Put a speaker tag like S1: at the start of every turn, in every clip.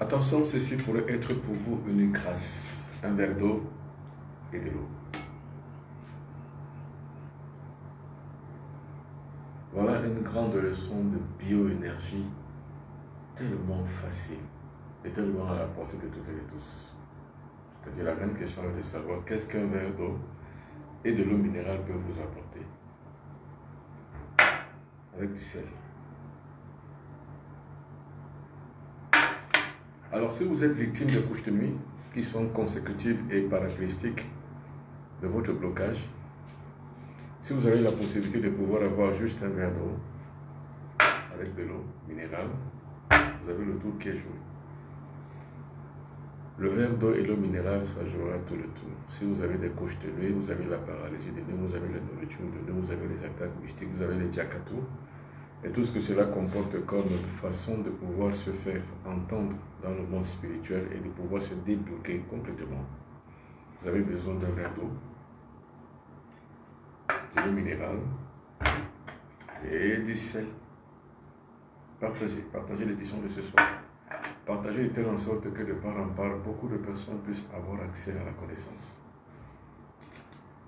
S1: Attention, ceci pourrait être pour vous une grâce, un verre d'eau et de l'eau. Voilà une grande leçon de bioénergie, tellement facile et tellement à la portée de toutes et de tous. C'est-à-dire la grande question est de savoir qu'est-ce qu'un verre d'eau et de l'eau minérale peut vous apporter. Avec du sel. Alors si vous êtes victime de couches de nuit qui sont consécutives et caractéristiques de votre blocage, si vous avez la possibilité de pouvoir avoir juste un verre d'eau avec de l'eau minérale, vous avez le tour qui est joué. Le verre d'eau et l'eau minérale, ça jouera tout le tour. Si vous avez des couches de nuit, vous avez la paralysie de nuit, vous avez la nourriture de nuit, vous avez les attaques mystiques, vous avez les diakatou, et tout ce que cela comporte comme façon de pouvoir se faire entendre dans le monde spirituel et de pouvoir se débloquer complètement. Vous avez besoin d'un verre d'eau, de l'eau minérale et du sel. Partagez l'édition de ce soir. Partagez de telle en sorte que de part en part, beaucoup de personnes puissent avoir accès à la connaissance.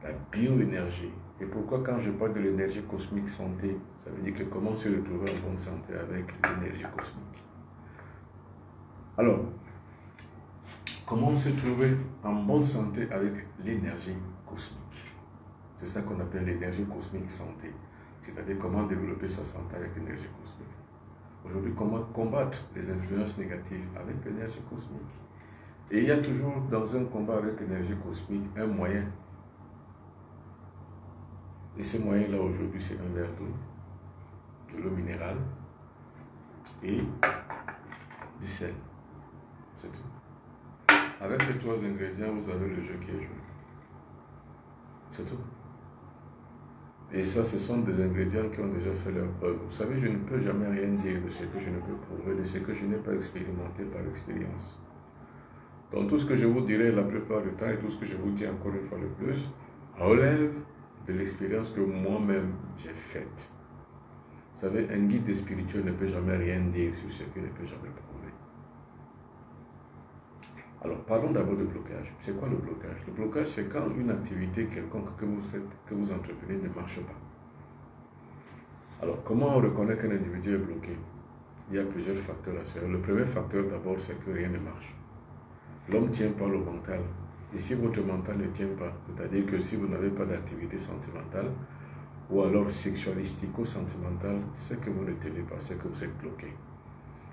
S1: La bioénergie. Et pourquoi quand je parle de l'énergie cosmique santé, ça veut dire que comment se retrouver en bonne santé avec l'énergie cosmique. Alors, comment se trouver en bonne santé avec l'énergie cosmique? C'est ça qu'on appelle l'énergie cosmique santé. C'est-à-dire comment développer sa santé avec l'énergie cosmique. Aujourd'hui, comment combattre les influences négatives avec l'énergie cosmique. Et il y a toujours dans un combat avec l'énergie cosmique un moyen. Et ce moyen-là aujourd'hui, c'est un verre d'eau, de l'eau minérale et du sel. C'est tout. Avec ces trois ingrédients, vous avez le jeu qui est joué. C'est tout. Et ça, ce sont des ingrédients qui ont déjà fait leur preuve. Vous savez, je ne peux jamais rien dire de ce que je ne peux prouver, de ce que je n'ai pas expérimenté par expérience. Donc tout ce que je vous dirai la plupart du temps et tout ce que je vous dis encore une fois le plus, relève de l'expérience que moi-même j'ai faite. Vous savez, un guide spirituel ne peut jamais rien dire sur ce qu'il ne peut jamais prouver. Alors, parlons d'abord de blocage. C'est quoi le blocage? Le blocage, c'est quand une activité quelconque que vous entreprenez ne marche pas. Alors, comment on reconnaît qu'un individu est bloqué? Il y a plusieurs facteurs à cela. Le premier facteur, d'abord, c'est que rien ne marche. L'homme tient par le mental. Et si votre mental ne tient pas, c'est-à-dire que si vous n'avez pas d'activité sentimentale, ou alors sexualistico-sentimentale, c'est que vous ne tenez pas, c'est que vous êtes bloqué.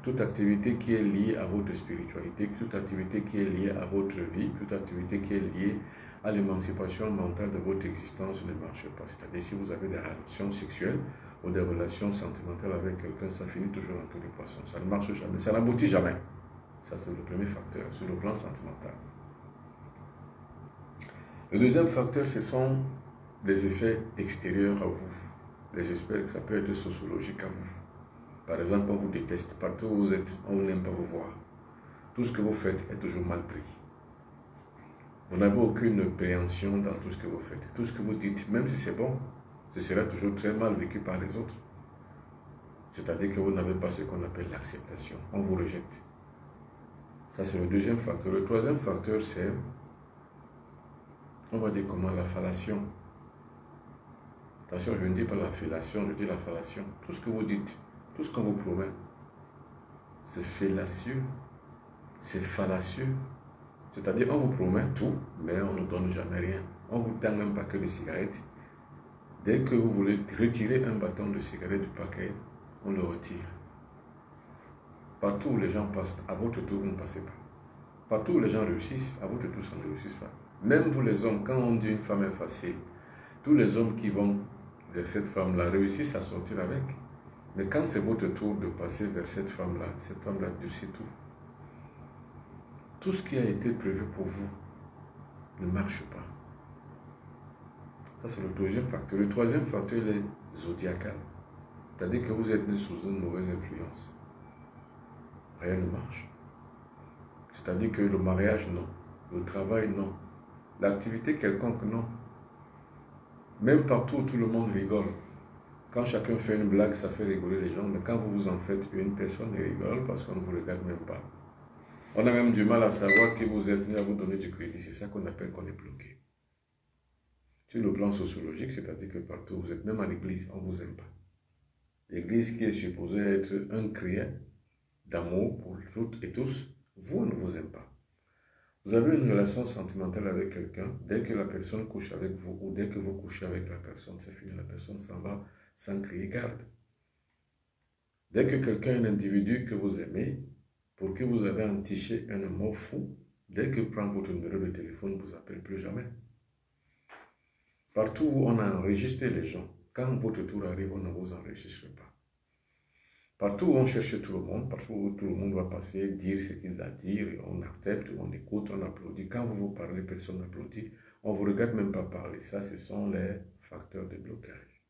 S1: Toute activité qui est liée à votre spiritualité, toute activité qui est liée à votre vie, toute activité qui est liée à l'émancipation mentale de votre existence ne marche pas. C'est-à-dire si vous avez des relations sexuelles ou des relations sentimentales avec quelqu'un, ça finit toujours en queue de poisson. Ça ne marche jamais, ça n'aboutit jamais. Ça, c'est le premier facteur sur le plan sentimental. Le deuxième facteur, ce sont les effets extérieurs à vous. Les effets, ça peut être sociologique à vous. Par exemple, on vous déteste. Partout où vous êtes, on n'aime pas vous voir. Tout ce que vous faites est toujours mal pris. Vous n'avez aucune préhension dans tout ce que vous faites. Tout ce que vous dites, même si c'est bon, ce sera toujours très mal vécu par les autres. C'est-à-dire que vous n'avez pas ce qu'on appelle l'acceptation. On vous rejette. Ça, c'est le deuxième facteur. Le troisième facteur, c'est, on va dire comment, la fellation. Attention, je ne dis pas la fellation, je dis la fellation. Tout ce que vous dites, tout ce qu'on vous promet, c'est fallacieux, c'est fallacieux. C'est-à-dire, on vous promet tout, mais on ne donne jamais rien. On ne vous donne même pas que de cigarettes. Dès que vous voulez retirer un bâton de cigarette du paquet, on le retire. Partout où les gens passent, à votre tour, vous ne passez pas. Partout où les gens réussissent, à votre tour, ça ne réussit pas. Même vous les hommes, quand on dit une femme est facile, tous les hommes qui vont vers cette femme-là réussissent à sortir avec. Mais quand c'est votre tour de passer vers cette femme-là durcit tout. Tout ce qui a été prévu pour vous ne marche pas. Ça, c'est le deuxième facteur. Le troisième facteur, il est zodiacal. C'est-à-dire que vous êtes né sous une mauvaise influence. Rien ne marche. C'est-à-dire que le mariage, non. Le travail, non. L'activité quelconque, non. Même partout où tout le monde rigole. Quand chacun fait une blague, ça fait rigoler les gens. Mais quand vous vous en faites une, personne ne rigole parce qu'on ne vous regarde même pas. On a même du mal à savoir qui vous êtes, ni à vous donner du crédit. C'est ça qu'on appelle qu'on est bloqué. Sur le plan sociologique, c'est-à-dire que partout où vous êtes, même à l'église, on ne vous aime pas. L'église qui est supposée être un cri d'amour pour toutes et tous, vous, on ne vous aime pas. Vous avez une relation sentimentale avec quelqu'un, dès que la personne couche avec vous ou dès que vous couchez avec la personne, c'est fini, la personne s'en va sans crier garde. Dès que quelqu'un est un individu que vous aimez, pour qui vous avez entiché un amour fou, dès qu'il prend votre numéro de téléphone, ne vous appelle plus jamais. Partout où on a enregistré les gens, quand votre tour arrive, on ne vous enregistre pas. Partout où on cherche tout le monde, partout où tout le monde va passer, dire ce qu'il a à dire, on accepte, on écoute, on applaudit. Quand vous vous parlez, personne n'applaudit. On ne vous regarde même pas parler. Ça, ce sont les facteurs de blocage.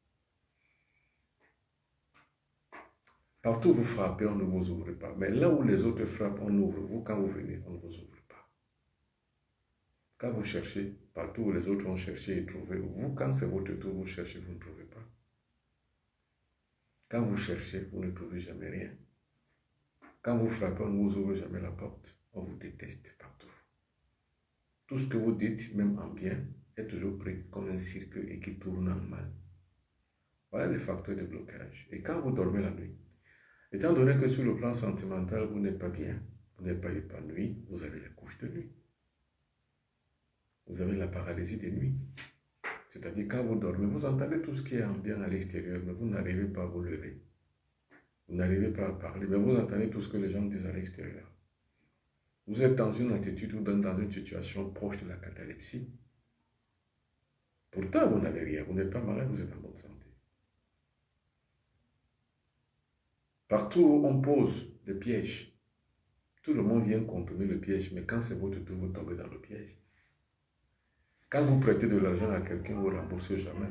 S1: Partout où vous frappez, on ne vous ouvre pas. Mais là où les autres frappent, on ouvre. Vous, quand vous venez, on ne vous ouvre pas. Quand vous cherchez, partout où les autres ont cherché et trouvé, vous, quand c'est votre tour, vous cherchez, vous ne trouvez pas. Quand vous cherchez, vous ne trouvez jamais rien. Quand vous frappez, on ne vous ouvre jamais la porte. On vous déteste partout. Tout ce que vous dites, même en bien, est toujours pris comme un cirque et qui tourne en mal. Voilà les facteurs de blocage. Et quand vous dormez la nuit, étant donné que sur le plan sentimental, vous n'êtes pas bien, vous n'êtes pas épanoui, vous avez la couche de nuit. Vous avez la paralysie des nuits. C'est-à-dire quand vous dormez, vous entendez tout ce qui est ambiant à l'extérieur, mais vous n'arrivez pas à vous lever. Vous n'arrivez pas à parler, mais vous entendez tout ce que les gens disent à l'extérieur. Vous êtes dans une attitude ou dans une situation proche de la catalepsie. Pourtant, vous n'avez rien, vous n'êtes pas malade, vous êtes en bonne santé. Partout où on pose des pièges, tout le monde vient contourner le piège, mais quand c'est votre tour, vous tombez dans le piège. Quand vous prêtez de l'argent à quelqu'un, vous ne remboursez jamais.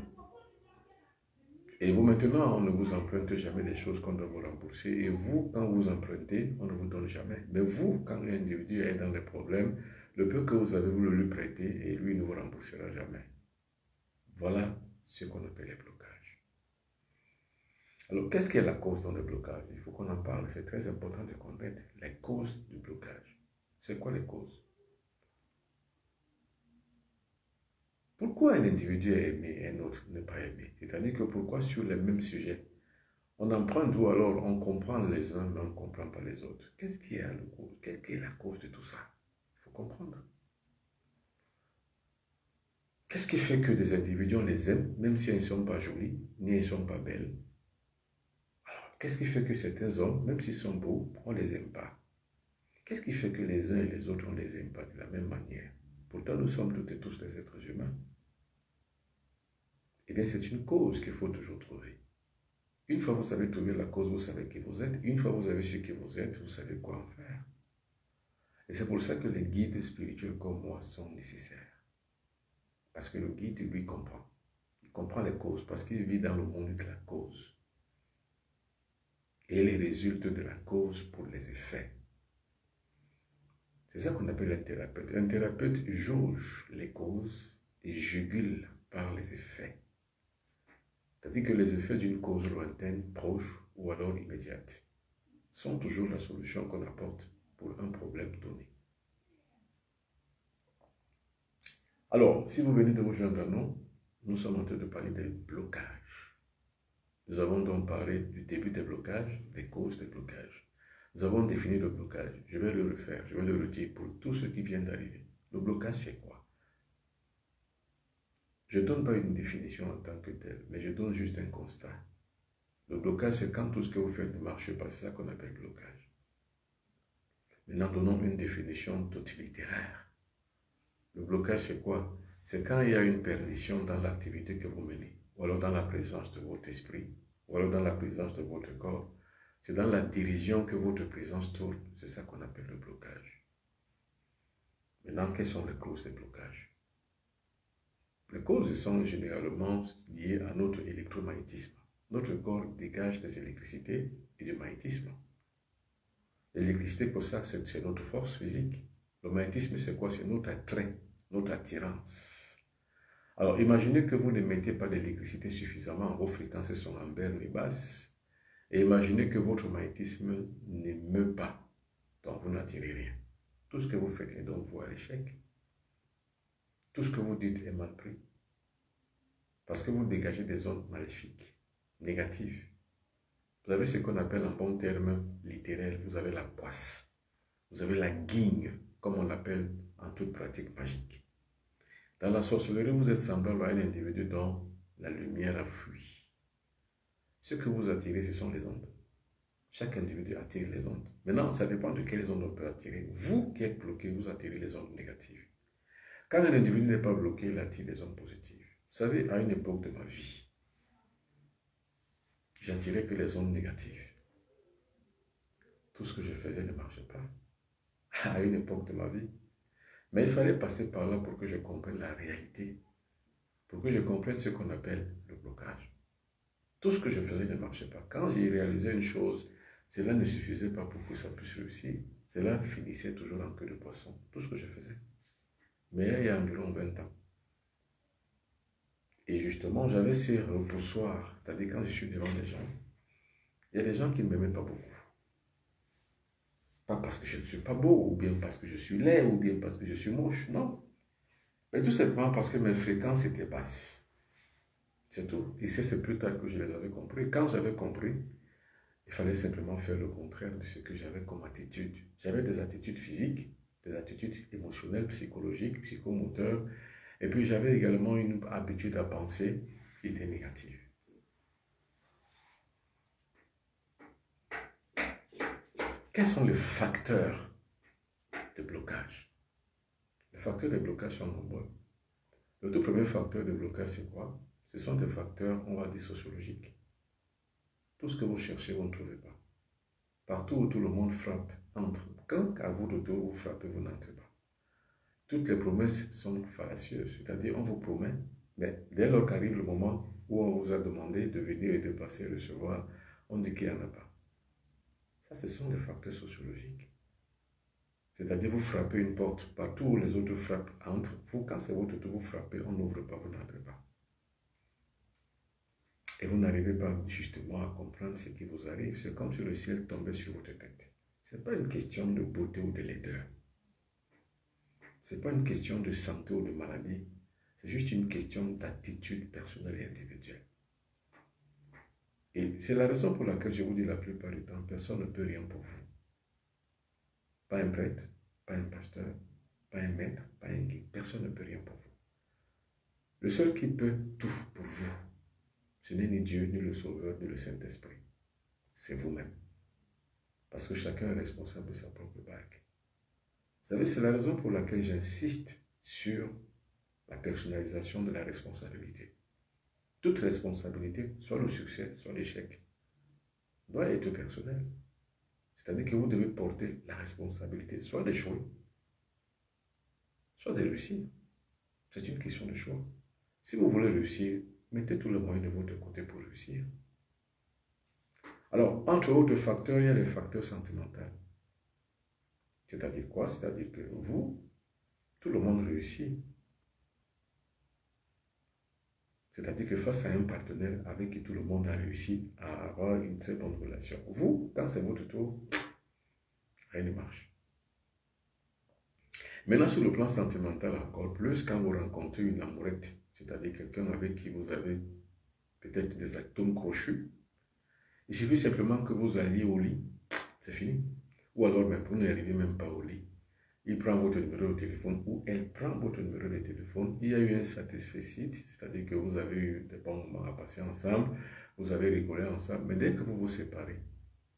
S1: Et vous, maintenant, on ne vous emprunte jamais des choses qu'on doit vous rembourser. Et vous, quand vous empruntez, on ne vous donne jamais. Mais vous, quand un individu est dans les problèmes, le peu que vous avez, vous le lui prêtez et lui ne vous remboursera jamais. Voilà ce qu'on appelle les blocages. Alors, qu'est-ce qui est la cause dans le blocage? Il faut qu'on en parle. C'est très important de connaître les causes du blocage. C'est quoi les causes? Pourquoi un individu est aimé et un autre n'est pas aimé? C'est-à-dire que pourquoi sur les mêmes sujets, on emprunte ou alors on comprend les uns mais on ne comprend pas les autres? Qu'est-ce qui est le cause? Qu'est-ce qui est la cause de tout ça? Il faut comprendre. Qu'est-ce qui fait que des individus, on les aime, même si elles ne sont pas jolies, ni elles ne sont pas belles? Alors, qu'est-ce qui fait que certains hommes, même s'ils sont beaux, on ne les aime pas? Qu'est-ce qui fait que les uns et les autres, on ne les aime pas de la même manière? Pourtant, nous sommes toutes et tous des êtres humains. Eh bien, c'est une cause qu'il faut toujours trouver. Une fois que vous avez trouvé la cause, vous savez qui vous êtes. Une fois que vous avez su qui vous êtes, vous savez quoi en faire. Et c'est pour ça que les guides spirituels comme moi sont nécessaires. Parce que le guide, lui, comprend. Il comprend les causes parce qu'il vit dans le monde de la cause. Et les résultats de la cause pour les effets. C'est ça qu'on appelle un thérapeute. Un thérapeute jauge les causes et jugule par les effets. C'est-à-dire que les effets d'une cause lointaine, proche ou alors immédiate sont toujours la solution qu'on apporte pour un problème donné. Alors, si vous venez de vous joindre à nous, nous sommes en train de parler des blocages. Nous avons donc parlé du début des blocages, des causes des blocages. Nous avons défini le blocage. Je vais le refaire, je vais le redire pour tous ceux qui viennent d'arriver. Le blocage, c'est quoi? Je ne donne pas une définition en tant que telle, mais je donne juste un constat. Le blocage, c'est quand tout ce que vous faites ne marche pas, c'est ça qu'on appelle blocage. Maintenant, donnons une définition toute littéraire. Le blocage, c'est quoi? C'est quand il y a une perdition dans l'activité que vous menez, ou alors dans la présence de votre esprit, ou alors dans la présence de votre corps. C'est dans la dirision que votre présence tourne. C'est ça qu'on appelle le blocage. Maintenant, quelles sont les causes des blocages? Les causes sont généralement liées à notre électromagnétisme. Notre corps dégage des électricités et du magnétisme. L'électricité, pour ça, c'est notre force physique. Le magnétisme, c'est quoi? C'est notre attrait, notre attirance. Alors, imaginez que vous ne mettez pas d'électricité suffisamment, vos fréquences sont en berne et basses. Et imaginez que votre magnétisme n'émeut pas. Donc, vous n'attirez rien. Tout ce que vous faites est donc voué à l'échec. Tout ce que vous dites est mal pris. Parce que vous dégagez des ondes maléfiques, négatives. Vous avez ce qu'on appelle en bon terme littéraire, vous avez la poisse. Vous avez la guigne, comme on l'appelle en toute pratique magique. Dans la sorcellerie, vous êtes semblable à un individu dont la lumière a fui. Ce que vous attirez, ce sont les ondes. Chaque individu attire les ondes. Maintenant, ça dépend de quelles ondes on peut attirer. Vous qui êtes bloqué, vous attirez les ondes négatives. Quand un individu n'est pas bloqué, il attire les ondes positives. Vous savez, à une époque de ma vie, j'attirais que les ondes négatives. Tout ce que je faisais ne marchait pas. À une époque de ma vie. Mais il fallait passer par là pour que je comprenne la réalité. Pour que je comprenne ce qu'on appelle le blocage. Tout ce que je faisais ne marchait pas. Quand j'ai réalisé une chose, cela ne suffisait pas pour que ça puisse réussir. Cela finissait toujours en queue de poisson. Tout ce que je faisais. Mais il y a environ 20 ans. Et justement, j'avais ces repoussoirs. C'est-à-dire quand je suis devant les gens, il y a des gens qui ne m'aimaient pas beaucoup. Pas parce que je ne suis pas beau, ou bien parce que je suis laid, ou bien parce que je suis moche, non. Mais tout simplement parce que mes fréquences étaient basses. C'est tout. Et c'est plus tard que je les avais compris. Quand j'avais compris, il fallait simplement faire le contraire de ce que j'avais comme attitude. J'avais des attitudes physiques, des attitudes émotionnelles, psychologiques, psychomoteurs. Et puis j'avais également une habitude à penser qui était négative. Quels sont les facteurs de blocage? Les facteurs de blocage sont nombreux. Le tout premier facteur de blocage, c'est quoi? Ce sont des facteurs, on va dire, sociologiques. Tout ce que vous cherchez, vous ne trouvez pas. Partout où tout le monde frappe, entre. Quand à vous de tour vous frappez, vous n'entrez pas. Toutes les promesses sont fallacieuses. C'est-à-dire, on vous promet, mais dès lors qu'arrive le moment où on vous a demandé de venir et de passer recevoir, on dit qu'il n'y en a pas. Ça, ce sont les facteurs sociologiques. C'est-à-dire, vous frappez une porte, partout où les autres frappent, entrent. Vous, quand c'est votre tour, vous frappez, on n'ouvre pas, vous n'entrez pas. Et vous n'arrivez pas justement à comprendre ce qui vous arrive. C'est comme si le ciel tombait sur votre tête. Ce n'est pas une question de beauté ou de laideur. Ce n'est pas une question de santé ou de maladie. C'est juste une question d'attitude personnelle et individuelle. Et c'est la raison pour laquelle je vous dis la plupart du temps, personne ne peut rien pour vous. Pas un prêtre, pas un pasteur, pas un maître, pas un guide. Personne ne peut rien pour vous. Le seul qui peut tout pour vous, ce n'est ni Dieu, ni le Sauveur, ni le Saint-Esprit. C'est vous-même. Parce que chacun est responsable de sa propre barque. Vous savez, c'est la raison pour laquelle j'insiste sur la personnalisation de la responsabilité. Toute responsabilité, soit le succès, soit l'échec, doit être personnelle. C'est-à-dire que vous devez porter la responsabilité, soit d'échouer, soit de réussir. C'est une question de choix. Si vous voulez réussir, mettez tout le moyen de votre côté pour réussir. Alors, entre autres facteurs, il y a les facteurs sentimentaux. C'est-à-dire quoi? C'est-à-dire que vous, tout le monde réussit. C'est-à-dire que face à un partenaire avec qui tout le monde a réussi à avoir une très bonne relation, vous, quand c'est votre tour, rien ne marche. Maintenant, sur le plan sentimental encore plus, quand vous rencontrez une amourette, c'est-à-dire quelqu'un avec qui vous avez peut-être des atomes crochus, il suffit simplement que vous alliez au lit, c'est fini. Ou alors même, vous n'arrivez même pas au lit. Il prend votre numéro de téléphone ou elle prend votre numéro de téléphone. Il y a eu un satisfecit, c'est-à-dire que vous avez eu des bons moments à passer ensemble, vous avez rigolé ensemble, mais dès que vous vous séparez,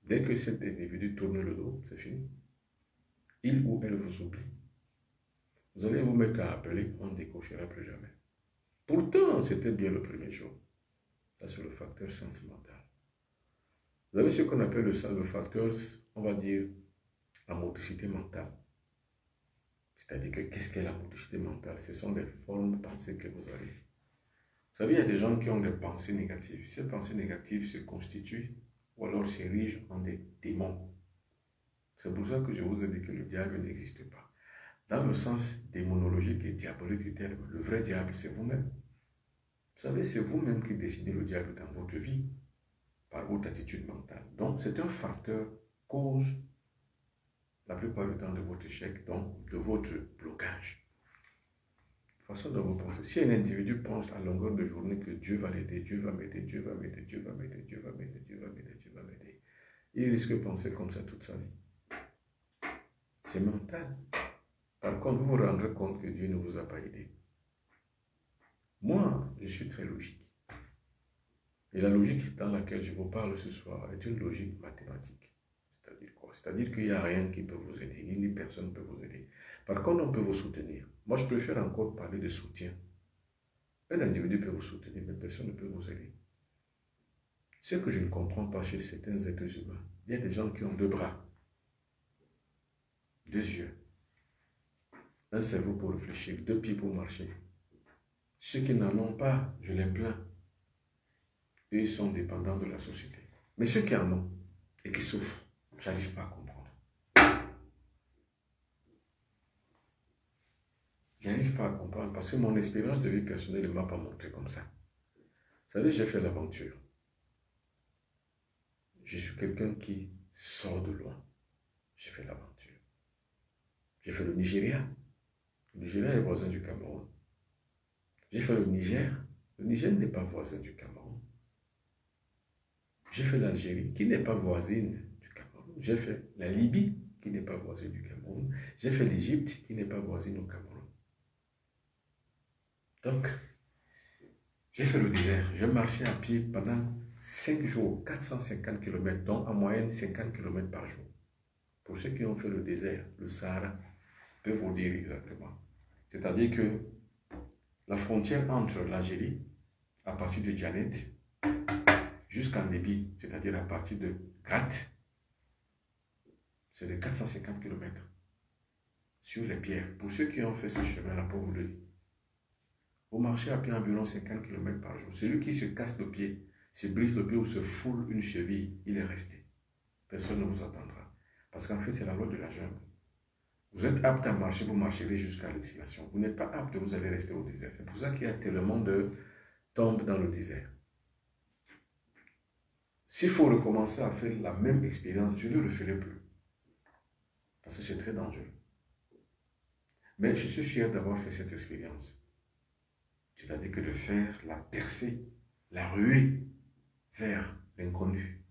S1: dès que cet individu tourne le dos, c'est fini. Il ou elle vous oublie. Vous allez vous mettre à appeler, on ne décrochera plus jamais. Pourtant, c'était bien le premier jour. Ça, c'est le facteur sentimental. Vous avez ce qu'on appelle le facteur, on va dire, la motricité mentale. C'est-à-dire que qu'est-ce qu'est la motricité mentale? Ce sont des formes de pensée que vous avez. Vous savez, il y a des gens qui ont des pensées négatives. Ces pensées négatives se constituent ou alors s'érigent en des démons. C'est pour ça que je vous ai dit que le diable n'existe pas. Dans le sens démonologique et diabolique du terme, le vrai diable, c'est vous-même. Vous savez, c'est vous-même qui décidez le diable dans votre vie, par votre attitude mentale. Donc, c'est un facteur cause la plupart du temps de votre échec, donc de votre blocage. Façon dont vous pensez. Si un individu pense à longueur de journée que Dieu va l'aider, Dieu va m'aider, Dieu va m'aider, Dieu va m'aider, Dieu va m'aider, Dieu va m'aider, Dieu va m'aider, il risque de penser comme ça toute sa vie. C'est mental. Par contre, vous vous rendrez compte que Dieu ne vous a pas aidé. Moi, je suis très logique. Et la logique dans laquelle je vous parle ce soir est une logique mathématique. C'est-à-dire quoi? C'est-à-dire qu'il n'y a rien qui peut vous aider, ni personne ne peut vous aider. Par contre, on peut vous soutenir. Moi, je préfère encore parler de soutien. Un individu peut vous soutenir, mais personne ne peut vous aider. Ce que je ne comprends pas chez certains êtres humains, il y a des gens qui ont deux bras, deux yeux, un cerveau pour réfléchir, deux pieds pour marcher. Ceux qui n'en ont pas, je les plains. Eux, ils sont dépendants de la société. Mais ceux qui en ont et qui souffrent, je n'arrive pas à comprendre. Je n'arrive pas à comprendre parce que mon expérience de vie personnelle ne m'a pas montré comme ça. Vous savez, j'ai fait l'aventure. Je suis quelqu'un qui sort de loin. J'ai fait l'aventure. J'ai fait le Nigeria. Le Nigeria est voisin du Cameroun. J'ai fait le Niger. Le Niger n'est pas voisin du Cameroun. J'ai fait l'Algérie, qui n'est pas voisine du Cameroun. J'ai fait la Libye, qui n'est pas voisine du Cameroun. J'ai fait l'Égypte, qui n'est pas voisine au Cameroun. Donc, j'ai fait le désert. J'ai marché à pied pendant 5 jours, 450 km, donc en moyenne 50 km par jour. Pour ceux qui ont fait le désert, le Sahara, je peux vous dire exactement. C'est-à-dire que la frontière entre l'Algérie, à partir de Djanet, jusqu'en Libye, c'est-à-dire à partir de Grat, c'est de 450 km sur les pierres. Pour ceux qui ont fait ce chemin-là, pour vous le dire, vous marchez à pied environ 50 km par jour. Celui qui se casse le pied, se brise le pied ou se foule une cheville, il est resté. Personne ne vous attendra. Parce qu'en fait, c'est la loi de la jungle. Vous êtes apte à marcher, vous marcherez jusqu'à l'exhalation. Vous n'êtes pas apte, vous allez rester au désert. C'est pour ça qu'il y a tellement de tombes dans le désert. S'il faut recommencer à faire la même expérience, je ne le referai plus. Parce que c'est très dangereux. Mais je suis fier d'avoir fait cette expérience. C'est-à-dire que de faire la percée, la ruée vers l'inconnu.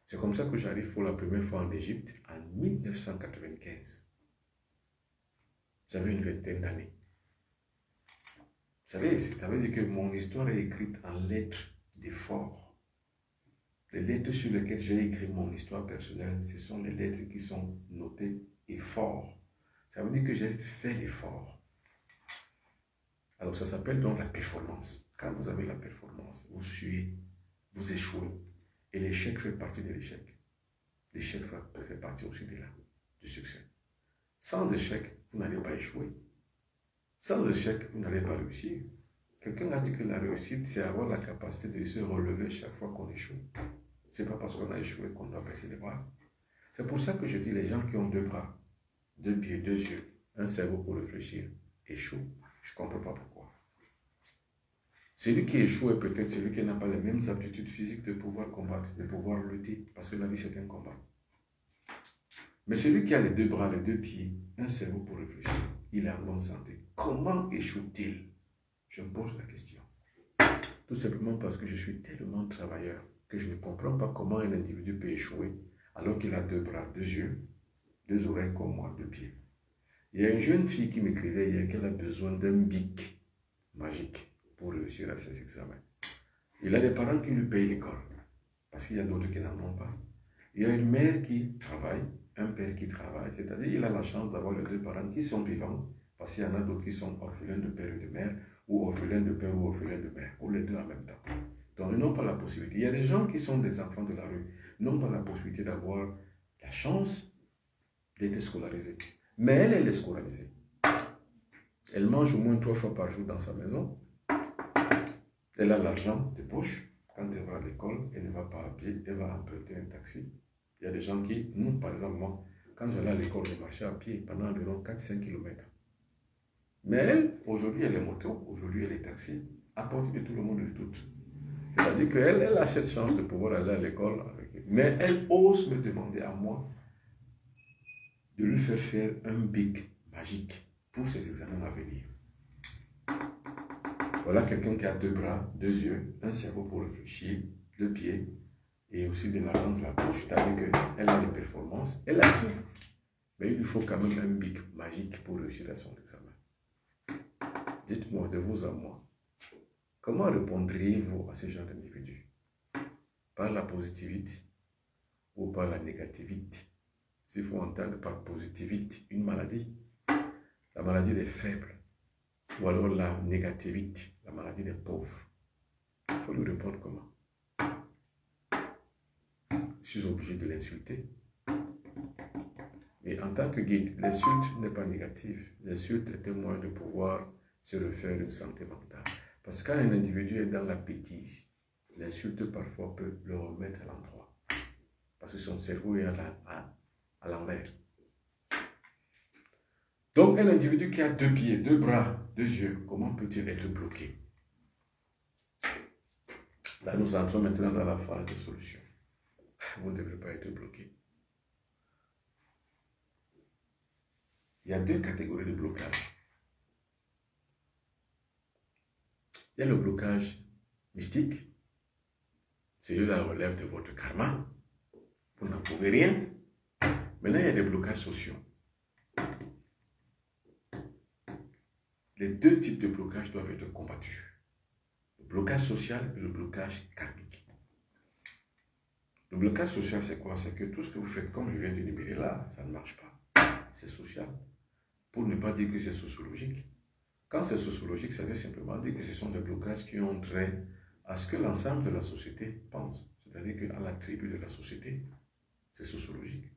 S1: C'est comme ça que j'arrive pour la première fois en Égypte en 1995. J'avais une vingtaine d'années. Vous savez, ça veut dire que mon histoire est écrite en lettres d'effort. Les lettres sur lesquelles j'ai écrit mon histoire personnelle, ce sont les lettres qui sont notées effort. Ça veut dire que j'ai fait l'effort. Alors ça s'appelle donc la performance. Quand vous avez la performance, vous suez, vous échouez. Et l'échec fait partie de l'échec. L'échec fait partie aussi du succès. Sans échec, vous n'allez pas échouer. Sans échec, vous n'allez pas réussir. Quelqu'un a dit que la réussite, c'est avoir la capacité de se relever chaque fois qu'on échoue. Ce n'est pas parce qu'on a échoué qu'on doit baisser les bras. C'est pour ça que je dis les gens qui ont deux bras, deux pieds, deux yeux, un cerveau pour réfléchir, échouent. Je ne comprends pas pourquoi. Celui qui échoue est peut-être celui qui n'a pas les mêmes aptitudes physiques de pouvoir combattre, de pouvoir lutter, parce que la vie c'est un combat. Mais celui qui a les deux bras, les deux pieds, un cerveau pour réfléchir, il est en bonne santé. Comment échoue-t-il? Je me pose la question. Tout simplement parce que je suis tellement travailleur que je ne comprends pas comment un individu peut échouer alors qu'il a deux bras, deux yeux, deux oreilles comme moi, deux pieds. Il y a une jeune fille qui m'écrivait hier qu'elle a besoin d'un bic magique pour réussir à ses examens. Il a des parents qui lui payent l'école, parce qu'il y a d'autres qui n'en ont pas. Il y a une mère qui travaille, un père qui travaille, c'est-à-dire il a la chance d'avoir les deux parents qui sont vivants, parce qu'il y en a d'autres qui sont orphelins de père et de mère, ou orphelins de père ou orphelins de mère, ou les deux en même temps. Donc ils n'ont pas la possibilité. Il y a des gens qui sont des enfants de la rue, n'ont pas la possibilité d'avoir la chance d'être scolarisés. Mais elle est scolarisée. Elle mange au moins 3 fois par jour dans sa maison. Elle a l'argent de poche. Quand elle va à l'école, elle ne va pas à pied, elle va emprunter un taxi. Il y a des gens qui, nous par exemple, moi, quand j'allais à l'école, je marchais à pied pendant environ 4-5 km. Mais elle, aujourd'hui, elle est moto, aujourd'hui, elle est taxi, à portée de tout le monde et de toutes. C'est-à-dire qu'elle elle a cette chance de pouvoir aller à l'école avec elle. Mais elle ose me demander à moi de lui faire un bic magique pour ses examens à venir. Voilà quelqu'un qui a 2 bras, 2 yeux, un cerveau pour réfléchir, 2 pieds et aussi de l'argent de la poche. C'est-à-dire qu'elle a des performances, elle a tout. Mais il lui faut quand même un bic magique pour réussir à son examen. Dites-moi de vous à moi, comment répondriez-vous à ce genre d'individu? Par la positivité ou par la négativité? S'il faut entendre par positivité une maladie, la maladie des faibles, ou alors la négativité, la maladie des pauvres. Il faut lui répondre comment? Je suis obligé de l'insulter. Et en tant que guide, l'insulte n'est pas négative. L'insulte est un moyen de pouvoir se refaire une santé mentale. Parce que quand un individu est dans la bêtise, l'insulte parfois peut le remettre à l'endroit. Parce que son cerveau est à l'envers. Donc un individu qui a 2 pieds, 2 bras, 2 yeux, comment peut-il être bloqué? Là, nous entrons maintenant dans la phase de solution. Vous ne devrez pas être bloqué. Il y a 2 catégories de blocage. Il y a le blocage mystique. Celui-là relève de votre karma. Vous n'en pouvez rien. Maintenant, il y a des blocages sociaux. Les 2 types de blocages doivent être combattus. Le blocage social et le blocage karmique. Le blocage social, c'est quoi? C'est que tout ce que vous faites, comme je viens de l'énumérer là, ça ne marche pas. C'est social. Pour ne pas dire que c'est sociologique. Quand c'est sociologique, ça veut simplement dire que ce sont des blocages qui ont trait à ce que l'ensemble de la société pense. C'est-à-dire qu'à la tribu de la société, c'est sociologique.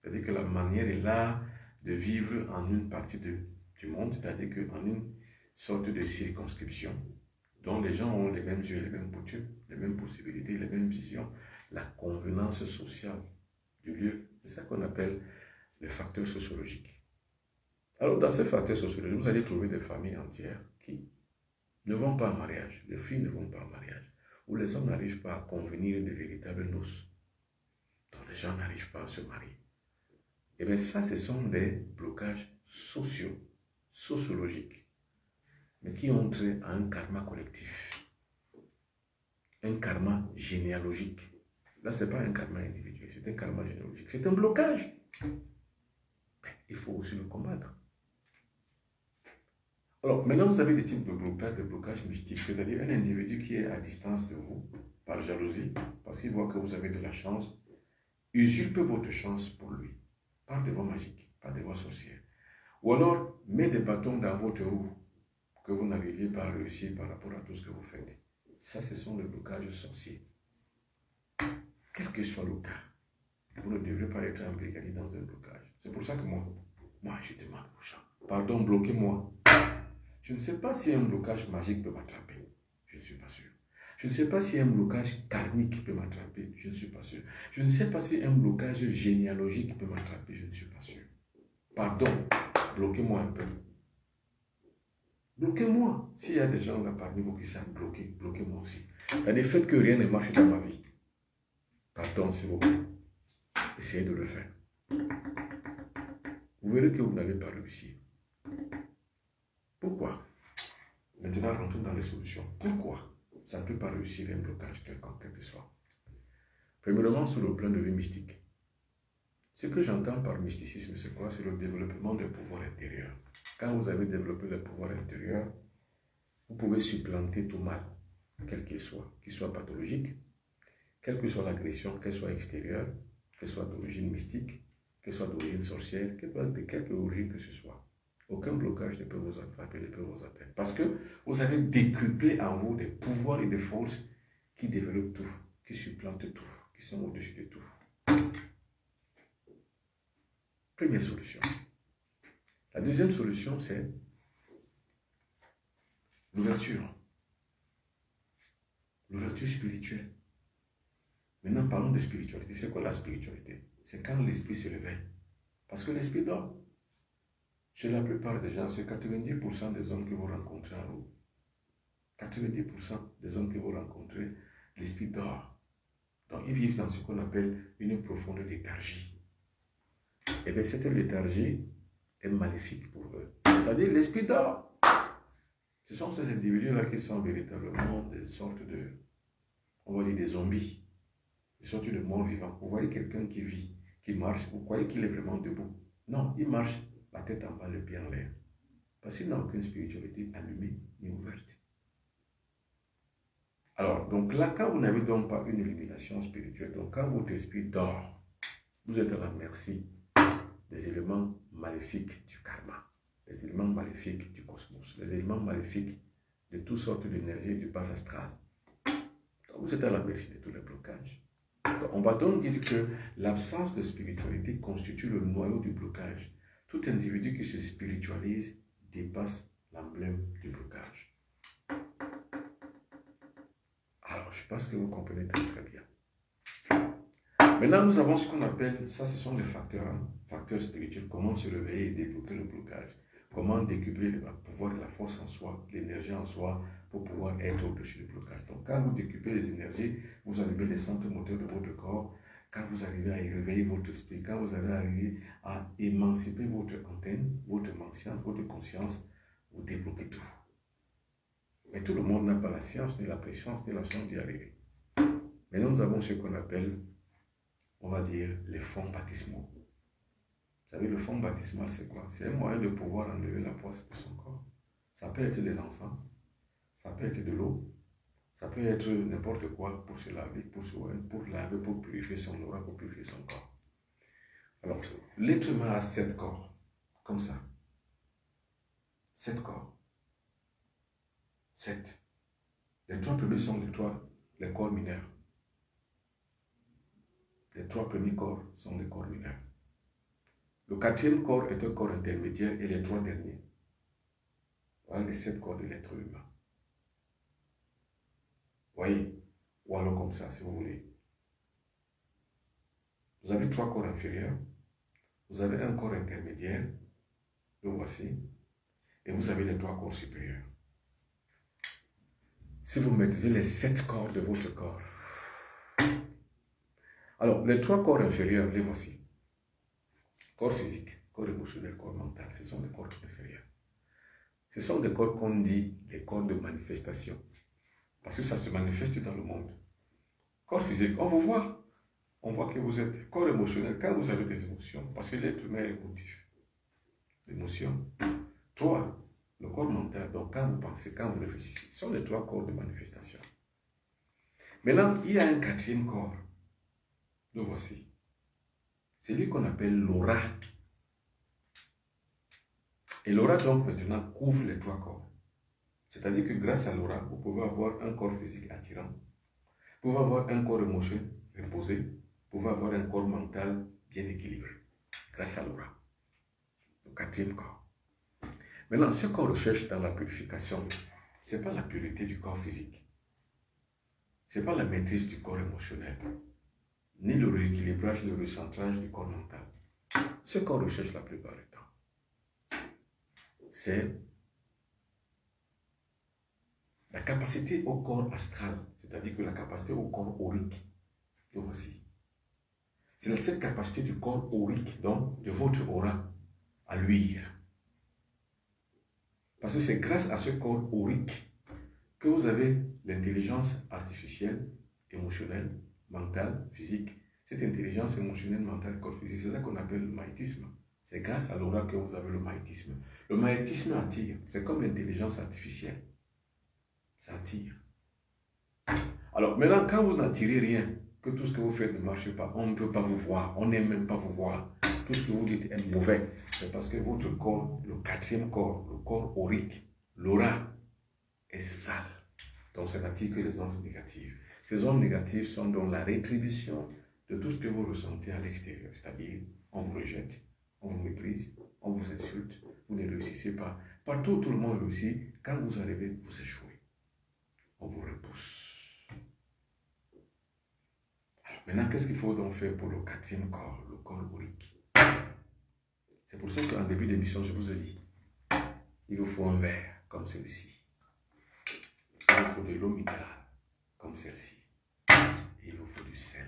S1: C'est-à-dire que la manière est là de vivre en une partie du monde, c'est-à-dire qu'en une sorte de circonscription, dont les gens ont les mêmes yeux, les mêmes coutumes, les mêmes possibilités, les mêmes visions, la convenance sociale du lieu. C'est ça qu'on appelle le facteur sociologique. Alors, dans ces facteurs sociologiques, vous allez trouver des familles entières qui ne vont pas en mariage, les filles ne vont pas en mariage, où les hommes n'arrivent pas à convenir de véritables noces, dont les gens n'arrivent pas à se marier. Et bien ça, ce sont des blocages sociaux, sociologiques, mais qui ont trait à un karma collectif, un karma généalogique. Là, ce n'est pas un karma individuel, c'est un karma généalogique. C'est un blocage. Mais il faut aussi le combattre. Alors, maintenant, vous avez des types de blocage mystique, c'est-à-dire un individu qui est à distance de vous, par jalousie, parce qu'il voit que vous avez de la chance, usurpe votre chance pour lui, par des voies magiques, par des voies sorcières. Ou alors, met des bâtons dans votre roue, que vous n'arriviez pas à réussir par rapport à tout ce que vous faites. Ça, ce sont les blocages sorciers. Quel que soit le cas, vous ne devrez pas être embrigadé dans un blocage. C'est pour ça que moi, je demande aux gens, pardon, bloquez-moi. Je ne sais pas si un blocage magique peut m'attraper. Je ne suis pas sûr. Je ne sais pas si un blocage karmique peut m'attraper. Je ne suis pas sûr. Je ne sais pas si un blocage généalogique peut m'attraper. Je ne suis pas sûr. Pardon, bloquez-moi un peu. Bloquez-moi. S'il y a des gens là parmi vous qui savent bloquer, bloquez-moi aussi. Il y a des faits que rien ne marche dans ma vie. Pardon, s'il vous plaît. Essayez de le faire. Vous verrez que vous n'allez pas réussir. Pourquoi? Maintenant, rentrons dans les solutions. Pourquoi ça ne peut pas réussir un blocage quelconque, quel que soit? Premièrement, sur le plan de vue mystique. Ce que j'entends par mysticisme, c'est quoi? C'est le développement des pouvoirs intérieurs. Quand vous avez développé le pouvoir intérieur, vous pouvez supplanter tout mal, quel qu'il soit pathologique, quelle que soit l'agression, qu'elle soit extérieure, qu'elle soit d'origine mystique, qu'elle soit d'origine sorcière, qu'elle soit de quelque origine que ce soit. Aucun blocage ne peut vous attraper, ne peut vous atteindre. Parce que vous avez décuplé en vous des pouvoirs et des forces qui développent tout, qui supplantent tout, qui sont au-dessus de tout. Première solution. La deuxième solution, c'est l'ouverture. L'ouverture spirituelle. Maintenant, parlons de spiritualité. C'est quoi la spiritualité? C'est quand l'esprit se réveille. Parce que l'esprit dort. Chez la plupart des gens, c'est 90% des hommes que vous rencontrez en route. 90% des hommes que vous rencontrez, l'esprit dort. Donc, ils vivent dans ce qu'on appelle une profonde léthargie. Et bien, cette léthargie est maléfique pour eux. C'est-à-dire, l'esprit dort. Ce sont ces individus-là qui sont véritablement des sortes de, on va dire, des zombies, des sortes de morts vivants. Vous voyez quelqu'un qui vit, qui marche, vous croyez qu'il est vraiment debout. Non, il marche, la tête en bas, le pied en l'air. Parce qu'il n'a aucune spiritualité allumée ni ouverte. Alors, donc là, quand vous n'avez donc pas une illumination spirituelle, donc quand votre esprit dort, vous êtes à la merci des éléments maléfiques du karma, des éléments maléfiques du cosmos, les éléments maléfiques de toutes sortes d'énergies du bas astral. Donc, vous êtes à la merci de tous les blocages. Donc, on va donc dire que l'absence de spiritualité constitue le noyau du blocage. Tout individu qui se spiritualise dépasse l'emblème du blocage. Alors, je pense que vous comprenez très très bien. Maintenant, nous avons ce qu'on appelle, ça ce sont les facteurs, hein, facteurs spirituels, comment se réveiller et débloquer le blocage, comment décupler le pouvoir de la force en soi, l'énergie en soi, pour pouvoir être au-dessus du blocage. Donc, quand vous décuplez les énergies, vous allumez les centres moteurs de votre corps, quand vous arrivez à y réveiller votre esprit, quand vous arrivez à émanciper votre antenne, votre conscience, vous débloquez tout. Mais tout le monde n'a pas la science, ni la préscience, ni la chance d'y arriver. Maintenant, nous avons ce qu'on appelle, on va dire, les fonds baptismaux. Vous savez, le fond baptismal, c'est quoi? C'est un moyen de pouvoir enlever la poisse de son corps. Ça peut être des encens, ça peut être de l'eau, ça peut être n'importe quoi pour se laver, pour purifier son aura, pour purifier son corps. Alors, l'être humain a 7 corps, comme ça. 7 corps. 7. Les 3 premiers sont les corps mineurs. Les 3 premiers corps sont les corps mineurs. Le 4e corps est un corps intermédiaire et les 3 derniers. Voilà les 7 corps de l'être humain. Voyez, ou alors comme ça, si vous voulez. Vous avez 3 corps inférieurs, vous avez un corps intermédiaire, le voici, et vous avez les 3 corps supérieurs. Si vous maîtrisez les 7 corps de votre corps, alors les 3 corps inférieurs, les voici. Corps physique, corps émotionnel, corps mental, ce sont les corps inférieurs. Ce sont des corps qu'on dit les corps de manifestation. Parce que ça se manifeste dans le monde. Corps physique, on vous voit. On voit que vous êtes corps émotionnel quand vous avez des émotions. Parce que l'être humain est émotif. L'émotion. 3, le corps mental. Donc quand vous pensez, quand vous réfléchissez, ce sont les 3 corps de manifestation. Maintenant, il y a un 4e corps. Le voici. C'est lui qu'on appelle l'aura. Et l'aura, donc, maintenant, couvre les 3 corps. C'est-à-dire que grâce à l'aura, vous pouvez avoir un corps physique attirant, vous pouvez avoir un corps émotionnel reposé, vous pouvez avoir un corps mental bien équilibré, grâce à l'aura. Le 4e corps. Maintenant, ce qu'on recherche dans la purification, ce n'est pas la pureté du corps physique, ce n'est pas la maîtrise du corps émotionnel, ni le rééquilibrage, le recentrage du corps mental. Ce qu'on recherche la plupart du temps, c'est la capacité au corps astral, c'est-à-dire que la capacité au corps aurique, le voici. C'est cette capacité du corps aurique, donc de votre aura, à luire. Parce que c'est grâce à ce corps aurique que vous avez l'intelligence artificielle, émotionnelle, mentale, physique. Cette intelligence émotionnelle, mentale, corps physique, c'est ça qu'on appelle le magnétisme. C'est grâce à l'aura que vous avez le magnétisme. Le magnétisme attire, c'est comme l'intelligence artificielle. Ça attire. Alors maintenant, quand vous n'attirez rien, que tout ce que vous faites ne marche pas, on ne peut pas vous voir, on n'aime même pas vous voir, tout ce que vous dites est mauvais, c'est parce que votre corps, le 4e corps, le corps aurique, l'aura, est sale. Donc ça n'attire que les ondes négatives. Ces ondes négatives sont donc la rétribution de tout ce que vous ressentez à l'extérieur, c'est-à-dire on vous rejette, on vous méprise, on vous insulte, vous ne réussissez pas. Partout où tout le monde réussit, quand vous arrivez, vous échouez. On vous repousse. Alors maintenant, qu'est-ce qu'il faut donc faire pour le 4e corps, le corps aurique? C'est pour ça qu'en début d'émission, je vous ai dit, il vous faut un verre comme celui-ci. Il vous faut de l'eau minérale comme celle-ci. Et il vous faut du sel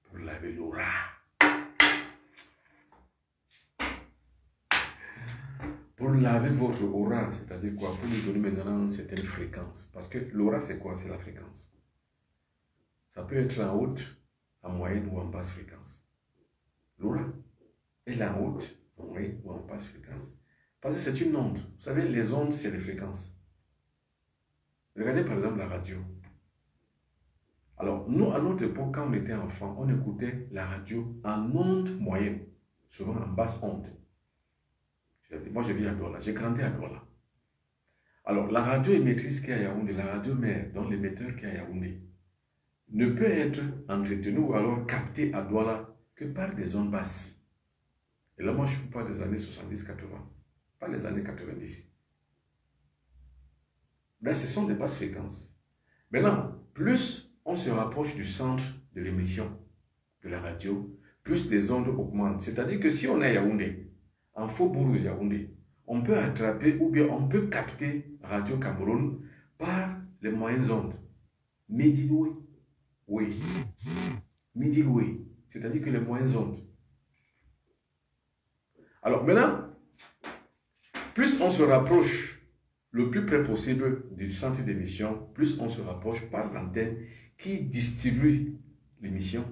S1: pour laver l'aura. pour laver votre aura, c'est-à-dire quoi? Pour lui donner maintenant une certaine fréquence. Parce que l'aura, c'est quoi? C'est la fréquence. Ça peut être en haute, en moyenne ou en basse fréquence. L'aura, elle est en haute, en moyenne ou en basse fréquence. Parce que c'est une onde. Vous savez, les ondes, c'est les fréquences. Regardez par exemple la radio. Alors, nous, à notre époque, quand on était enfant, on écoutait la radio en onde moyenne, souvent en basse onde. Moi, je vis à Douala, j'ai grandi à Douala. Alors, la radio émettrice qui est à Yaoundé, la radio mère, donc l'émetteur qui est à Yaoundé, ne peut être entretenu ou alors capté à Douala que par des ondes basses. Et là, moi, je ne fais pas des années 70-80, pas les années 90. Ben, ce sont des basses fréquences. Maintenant, plus on se rapproche du centre de l'émission de la radio, plus les ondes augmentent. C'est-à-dire que si on est à Yaoundé, en faubourg de Yaoundé, on peut attraper ou bien on peut capter Radio Cameroun par les moyennes ondes. Midi-loué, oui. Midi-loué, c'est-à-dire que les moyennes ondes. Alors maintenant, plus on se rapproche le plus près possible du centre d'émission, plus on se rapproche par l'antenne qui distribue l'émission,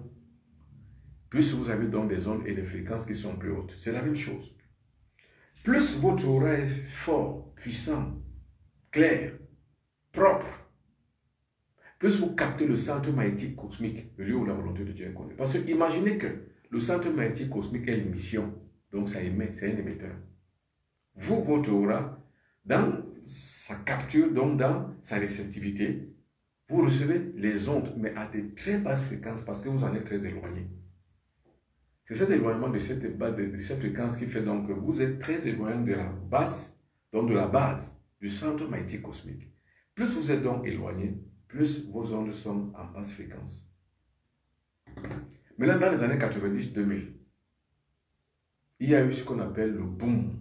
S1: plus vous avez donc des ondes et des fréquences qui sont plus hautes. C'est la même chose. Plus votre aura est fort, puissant, clair, propre, plus vous captez le centre magnétique cosmique, le lieu où la volonté de Dieu est connue. Parce que imaginez que le centre magnétique cosmique est l'émission, donc ça émet, c'est un émetteur. Vous, votre aura, dans sa capture, donc dans sa réceptivité, vous recevez les ondes, mais à de très basses fréquences parce que vous en êtes très éloigné. C'est cet éloignement de cette fréquence qui fait donc que vous êtes très éloigné de la base, donc de la base du centre magnétique cosmique. Plus vous êtes donc éloigné, plus vos ondes sont en basse fréquence. Mais là, dans les années 90-2000, il y a eu ce qu'on appelle le boom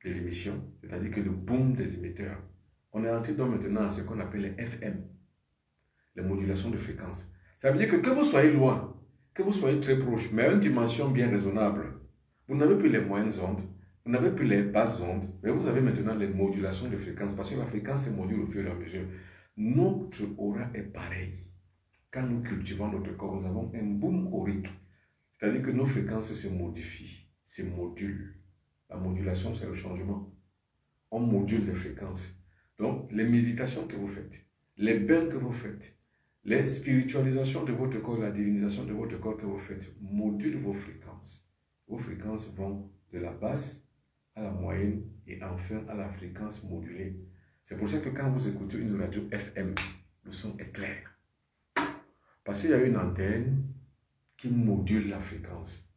S1: de l'émission, c'est-à-dire que le boom des émetteurs. On est entré donc maintenant à ce qu'on appelle les FM, les modulations de fréquence. Ça veut dire que vous soyez loin, que vous soyez très proche, mais à une dimension bien raisonnable, vous n'avez plus les moyennes ondes, vous n'avez plus les basses ondes, mais vous avez maintenant les modulations de fréquence, parce que la fréquence se module au fur et à mesure. Notre aura est pareil. Quand nous cultivons notre corps, nous avons un boom aurique, c'est-à-dire que nos fréquences se modifient, se modulent. La modulation, c'est le changement. On module les fréquences. Donc, les méditations que vous faites, les bains que vous faites, les spiritualisations de votre corps, la divinisation de votre corps que vous faites, modulent vos fréquences. Vos fréquences vont de la basse à la moyenne et enfin à la fréquence modulée. C'est pour ça que quand vous écoutez une radio FM, le son est clair. Parce qu'il y a une antenne qui module la fréquence.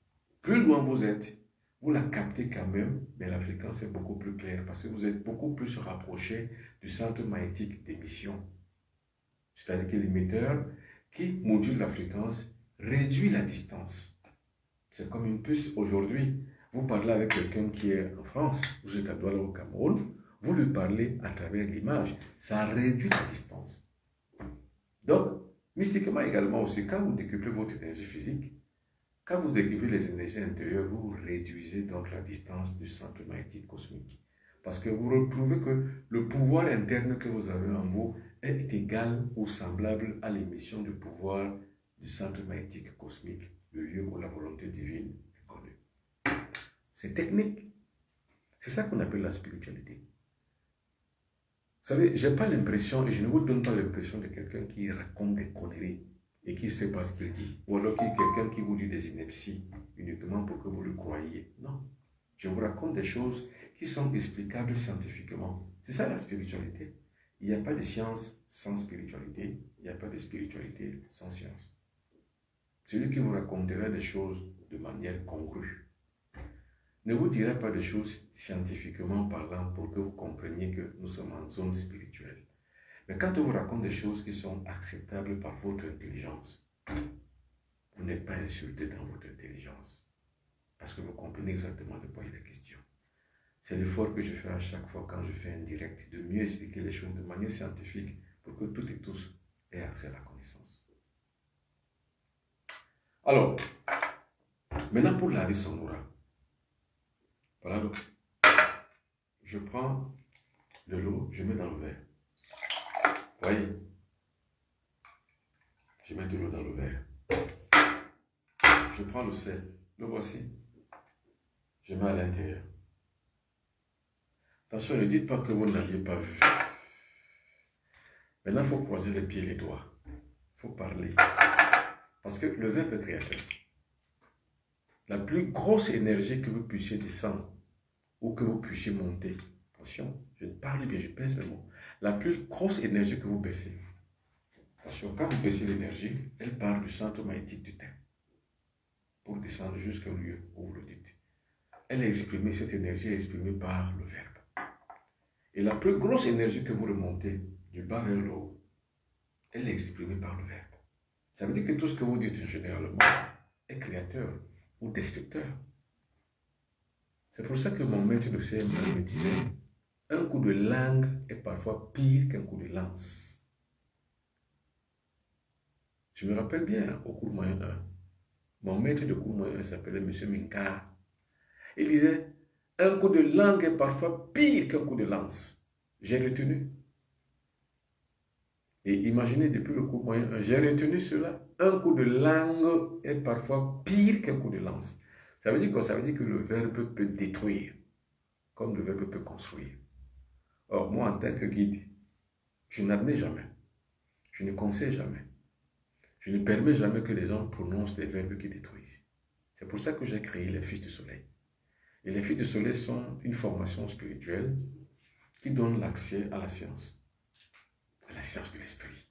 S1: Plus loin vous êtes, vous la captez quand même, mais la fréquence est beaucoup plus claire parce que vous êtes beaucoup plus rapproché du centre magnétique d'émission. C'est-à-dire que l'émetteur qui module la fréquence réduit la distance. C'est comme une puce. Aujourd'hui, vous parlez avec quelqu'un qui est en France, vous êtes à Douala au Cameroun, vous lui parlez à travers l'image, ça réduit la distance. Donc, mystiquement également aussi, quand vous décuplez votre énergie physique, quand vous décuplez les énergies intérieures, vous réduisez donc la distance du centre magnétique cosmique. Parce que vous retrouvez que le pouvoir interne que vous avez en vous est égal ou semblable à l'émission du pouvoir du centre magnétique cosmique, le lieu où la volonté divine est connue. C'est technique. C'est ça qu'on appelle la spiritualité. Vous savez, je n'ai pas l'impression, et je ne vous donne pas l'impression de quelqu'un qui raconte des conneries et qui ne sait pas ce qu'il dit. Ou alors quelqu'un qui vous dit des inepties uniquement pour que vous le croyiez. Non. Je vous raconte des choses qui sont explicables scientifiquement. C'est ça la spiritualité. Il n'y a pas de science sans spiritualité. Il n'y a pas de spiritualité sans science. Celui qui vous racontera des choses de manière congrue ne vous dira pas des choses scientifiquement parlant pour que vous compreniez que nous sommes en zone spirituelle. Mais quand on vous raconte des choses qui sont acceptables par votre intelligence, vous n'êtes pas insulté dans votre intelligence. Parce que vous comprenez exactement de quoi il est question. C'est l'effort que je fais à chaque fois quand je fais un direct, de mieux expliquer les choses de manière scientifique pour que toutes et tous aient accès à la connaissance. Alors, maintenant pour laver son aura. Voilà donc je prends de l'eau, je mets dans le verre. Voyez, je mets de l'eau dans le verre. Je prends le sel, le voici. Je mets à l'intérieur. Attention, ne dites pas que vous n'aviez pas vu. Maintenant, il faut croiser les pieds et les doigts. Il faut parler. Parce que le verbe est créateur. La plus grosse énergie que vous puissiez descendre ou que vous puissiez monter, attention, je parle bien, je pèse mes mots. La plus grosse énergie que vous baissez, attention, quand vous baissez l'énergie, elle part du centre magnétique du terre pour descendre jusqu'au lieu où vous le dites. Elle est exprimée, cette énergie est exprimée par le verbe. Et la plus grosse énergie que vous remontez du bas vers le haut, elle est exprimée par le verbe. Ça veut dire que tout ce que vous dites généralement est créateur ou destructeur. C'est pour ça que mon maître de cérémonie me disait, un coup de langue est parfois pire qu'un coup de lance. Je me rappelle bien, au cours moyen 1, mon maître de cours moyen 1 s'appelait M. Minkar. Il disait, un coup de langue est parfois pire qu'un coup de lance. J'ai retenu. Et imaginez, depuis le cours moyen 1, j'ai retenu cela. Un coup de langue est parfois pire qu'un coup de lance. Ça veut dire quoi? Ça veut dire que le verbe peut détruire, comme le verbe peut construire. Or, moi, en tant que guide, je n'admets jamais, je ne conseille jamais, je ne permets jamais que les gens prononcent des verbes qui détruisent. C'est pour ça que j'ai créé les Fils du Soleil. Et les Fils du Soleil sont une formation spirituelle qui donne l'accès à la science de l'esprit.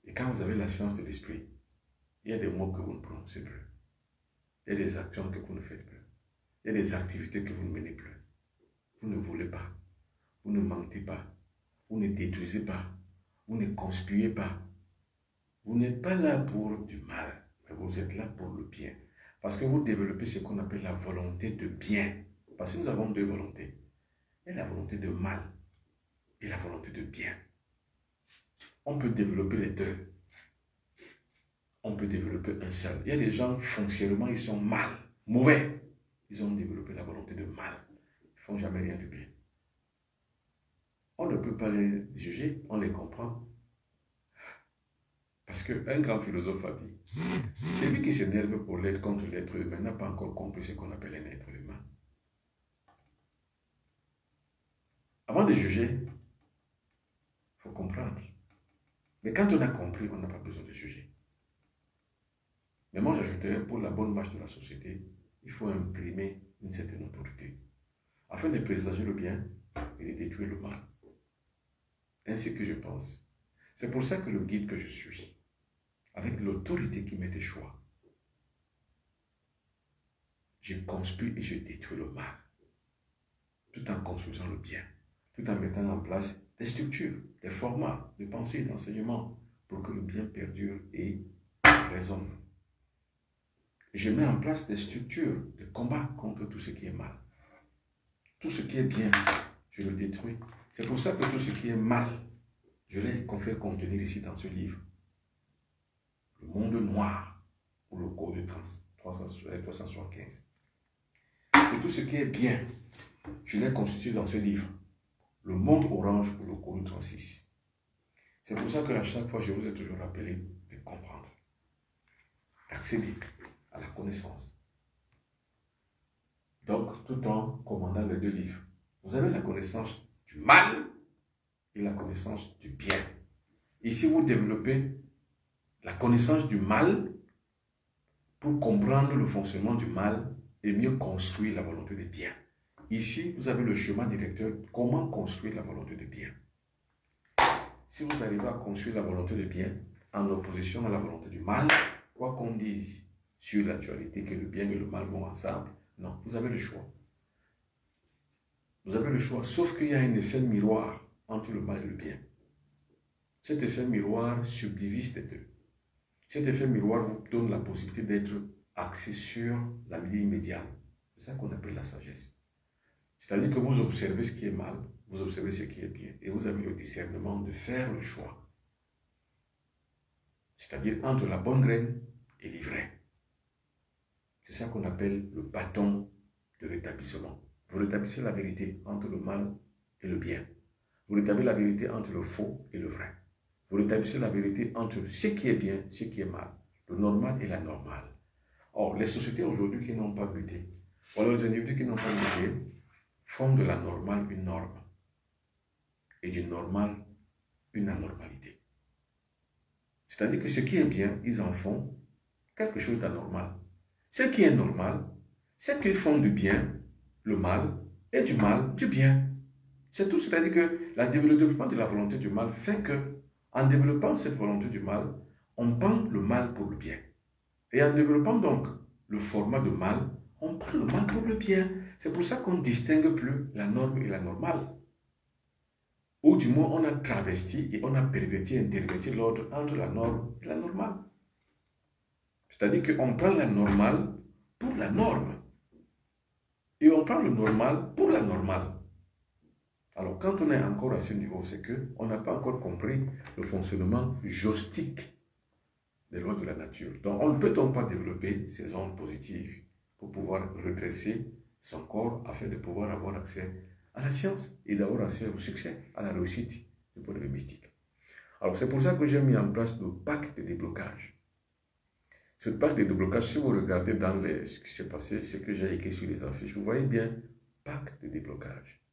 S1: Et quand vous avez la science de l'esprit, il y a des mots que vous ne prononcez plus. Il y a des actions que vous ne faites plus. Il y a des activités que vous ne menez plus. Vous ne volez pas. Vous ne mentez pas. Vous ne détruisez pas. Vous ne conspirez pas. Vous n'êtes pas là pour du mal, mais vous êtes là pour le bien. Parce que vous développez ce qu'on appelle la volonté de bien. Parce que nous avons deux volontés. Il y a la volonté de mal et la volonté de bien. On peut développer les deux. On peut développer un seul. Il y a des gens, foncièrement, ils sont mal, mauvais. Ils ont développé la volonté de mal. Ils ne font jamais rien de bien. On ne peut pas les juger, on les comprend. Parce qu'un grand philosophe a dit, celui qui s'énerve pour l'être contre l'être humain n'a pas encore compris ce qu'on appelle un être humain. Avant de juger, il faut comprendre. Mais quand on a compris, on n'a pas besoin de juger. Mais moi, j'ajouterais, pour la bonne marche de la société, il faut imprimer une certaine autorité, afin de présager le bien et de détruire le mal. Ainsi que je pense. C'est pour ça que le guide que je suis, avec l'autorité qui m'était choix, je construis et je détruis le mal, tout en construisant le bien, tout en mettant en place des structures, des formats de pensée et d'enseignement pour que le bien perdure et résonne. Je mets en place des structures de combat contre tout ce qui est mal. Tout ce qui est bien, je le détruis. C'est pour ça que tout ce qui est mal, je l'ai fait contenir ici dans ce livre. Le monde noir, pour le code 375. Et tout ce qui est bien, je l'ai constitué dans ce livre. Le monde orange pour le code 36. C'est pour ça qu'à chaque fois, je vous ai toujours rappelé de comprendre, d'accéder à la connaissance. Donc, tout en commandant les deux livres, vous avez la connaissance du mal et la connaissance du bien. Ici, vous développez la connaissance du mal pour comprendre le fonctionnement du mal et mieux construire la volonté de bien. Ici, vous avez le chemin directeur, comment construire la volonté de bien. Si vous arrivez à construire la volonté de bien en opposition à la volonté du mal, quoi qu'on dise sur la dualité que le bien et le mal vont ensemble, non, vous avez le choix. Vous avez le choix, sauf qu'il y a un effet miroir entre le mal et le bien. Cet effet miroir subdivise les deux. Cet effet miroir vous donne la possibilité d'être axé sur la ligne médiane. C'est ça qu'on appelle la sagesse. C'est-à-dire que vous observez ce qui est mal, vous observez ce qui est bien, et vous avez le discernement de faire le choix. C'est-à-dire entre la bonne graine et l'ivraie. C'est ça qu'on appelle le bâton de rétablissement. Vous rétablissez la vérité entre le mal et le bien. Vous rétablissez la vérité entre le faux et le vrai. Vous rétablissez la vérité entre ce qui est bien, ce qui est mal, le normal et la normale. Or, les sociétés aujourd'hui qui n'ont pas muté, ou alors les individus qui n'ont pas muté, font de la normale une norme et du normal une anormalité. C'est-à-dire que ce qui est bien, ils en font quelque chose d'anormal. Ce qui est normal, c'est qu'ils font du bien, le mal, et du mal, du bien. C'est tout, c'est-à-dire que le développement de la volonté du mal fait que, en développant cette volonté du mal, on prend le mal pour le bien. Et en développant donc le format de mal, on prend le mal pour le bien. C'est pour ça qu'on ne distingue plus la norme et la normale. Ou du moins, on a travesti et on a perverti, interverti l'ordre entre la norme et la normale. C'est-à-dire qu'on prend la normale pour la norme. Et on prend le normal pour la normale. Alors, quand on est encore à ce niveau, c'est qu'on n'a pas encore compris le fonctionnement joustique des lois de la nature. Donc, on ne peut donc pas développer ces ondes positives pour pouvoir redresser son corps afin de pouvoir avoir accès à la science et d'avoir accès au succès, à la réussite du point de vue mystique. Alors, c'est pour ça que j'ai mis en place le pack de déblocage. Ce pack de déblocage, si vous regardez dans ce qui s'est passé, ce que j'ai écrit sur les affiches, vous voyez bien, pack de déblocage.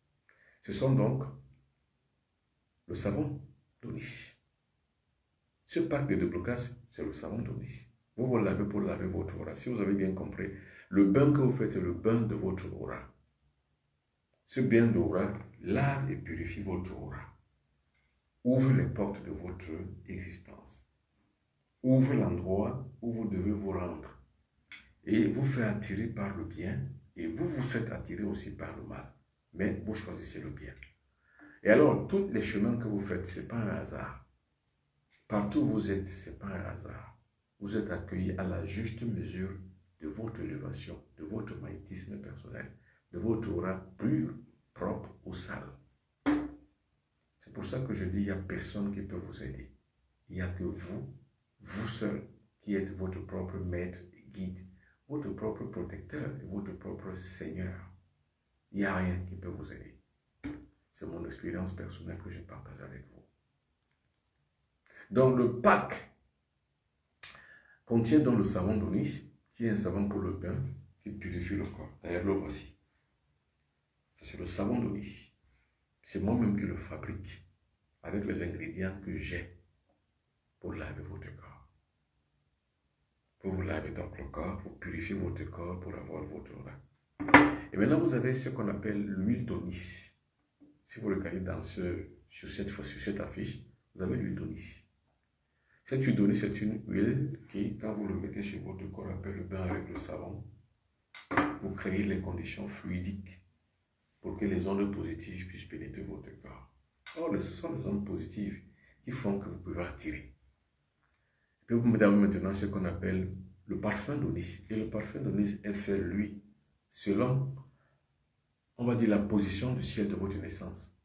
S1: Ce sont donc le savon d'Onis. Ce pack de déblocage, c'est le savon d'Onis. Vous l'avez pour laver votre aura. Si vous avez bien compris, le bain que vous faites est le bain de votre aura. Ce bain d'aura lave et purifie votre aura. Ouvre les portes de votre existence. Ouvre l'endroit où vous devez vous rendre. Et vous fait attirer par le bien. Et vous vous faites attirer aussi par le mal. Mais vous choisissez le bien. Et alors, tous les chemins que vous faites, ce n'est pas un hasard. Partout où vous êtes, ce n'est pas un hasard. Vous êtes accueillis à la juste mesure de votre élévation, de votre magnétisme personnel, de votre aura pure, propre ou sale. C'est pour ça que je dis, il n'y a personne qui peut vous aider. Il n'y a que vous, vous seul, qui êtes votre propre maître et guide, votre propre protecteur et votre propre seigneur. Il n'y a rien qui peut vous aider. C'est mon expérience personnelle que je partage avec vous. Donc le pack contient donc le savon d'Onis, qui est un savon pour le bain, qui purifie le corps. D'ailleurs, le voici. C'est le savon d'Onis. C'est moi-même qui le fabrique avec les ingrédients que j'ai pour laver votre corps. Pour vous laver donc le corps, pour purifier votre corps, pour avoir votre aura. Et maintenant, vous avez ce qu'on appelle l'huile d'Onis. Si vous regardez sur cette affiche, vous avez l'huile d'Onis. Cette huile d'Onis, c'est une huile qui, quand vous le mettez sur votre corps, après le bain avec le savon, vous créez les conditions fluidiques pour que les ondes positives puissent pénétrer votre corps. Or, ce sont les ondes positives qui font que vous pouvez attirer. Et puis vous avez maintenant ce qu'on appelle le parfum d'Onis. Et le parfum d'Onis est fait, lui, selon, on va dire, la position du ciel de votre naissance.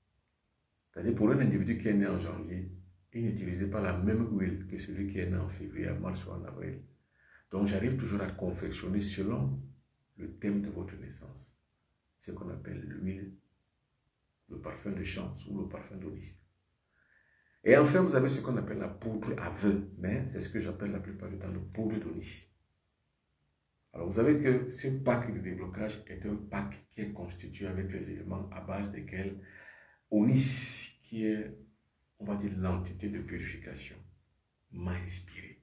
S1: C'est-à-dire, pour un individu qui est né en janvier, il n'utilisait pas la même huile que celui qui est né en février, en mars ou en avril. Donc, j'arrive toujours à confectionner selon le thème de votre naissance. Ce qu'on appelle l'huile, le parfum de chance ou le parfum d'Onis. Et enfin, vous avez ce qu'on appelle la poudre à vœux, mais c'est ce que j'appelle la plupart du temps le poudre d'Onis. Alors, vous savez que ce pack de déblocage est un pack qui est constitué avec les éléments à base desquels Onis, qui est, on va dire, l'entité de purification, m'a inspiré.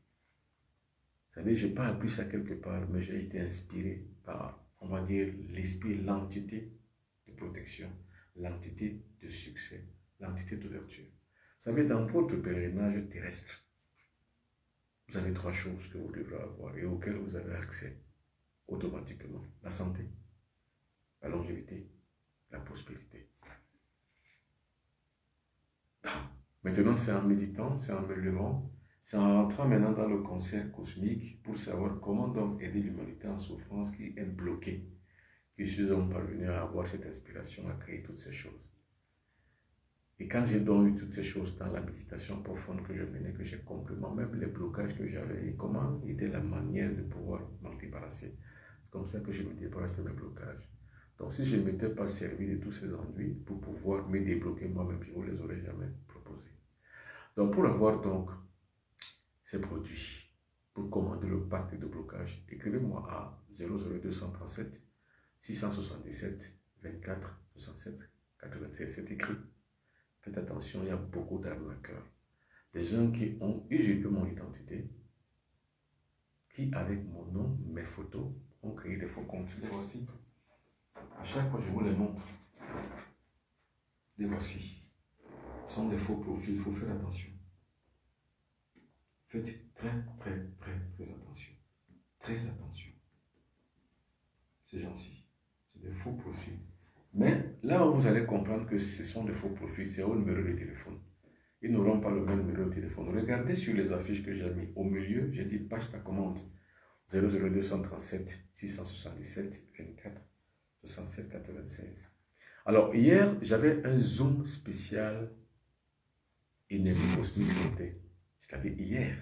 S1: Vous savez, je n'ai pas appris ça quelque part, mais j'ai été inspiré par, on va dire, l'esprit, l'entité de protection, l'entité de succès, l'entité d'ouverture. Vous savez, dans votre pèlerinage terrestre, vous avez 3 choses que vous devrez avoir et auxquelles vous avez accès automatiquement. La santé, la longévité, la prospérité. Maintenant, c'est en méditant, c'est en me levant, c'est en rentrant maintenant dans le concert cosmique pour savoir comment donc aider l'humanité en souffrance qui est bloquée, que je suis parvenu à avoir cette inspiration, à créer toutes ces choses. Et quand j'ai donc eu toutes ces choses dans la méditation profonde que je menais, que j'ai compris moi-même les blocages que j'avais et comment était la manière de pouvoir m'en débarrasser. C'est comme ça que je me débarrasse de mes blocages. Donc, si je ne m'étais pas servi de tous ces ennuis pour pouvoir me débloquer moi-même, je ne vous les aurais jamais proposés. Donc, pour avoir donc ces produits, pour commander le pack de blocage, écrivez-moi à 00237 677 24 67 96. C'est écrit. Faites attention, il y a beaucoup d'arnaqueurs. Des gens qui ont usurpé mon identité, qui avec mon nom, mes photos, ont créé des faux comptes. Les voici. À chaque fois, je vous les montre. Les voici. Ce sont des faux profils, il faut faire attention. Faites très attention. Très attention. Ces gens-ci, c'est des faux profils. Mais là où vous allez comprendre que ce sont des faux profils, c'est au numéro de téléphone. Ils n'auront pas le même numéro de téléphone. Regardez sur les affiches que j'ai mis. Au milieu, j'ai dit passe ta commande. 00237 677 24 67 96. Alors, hier, j'avais un Zoom spécial énergie cosmique santé. C'est-à-dire, hier,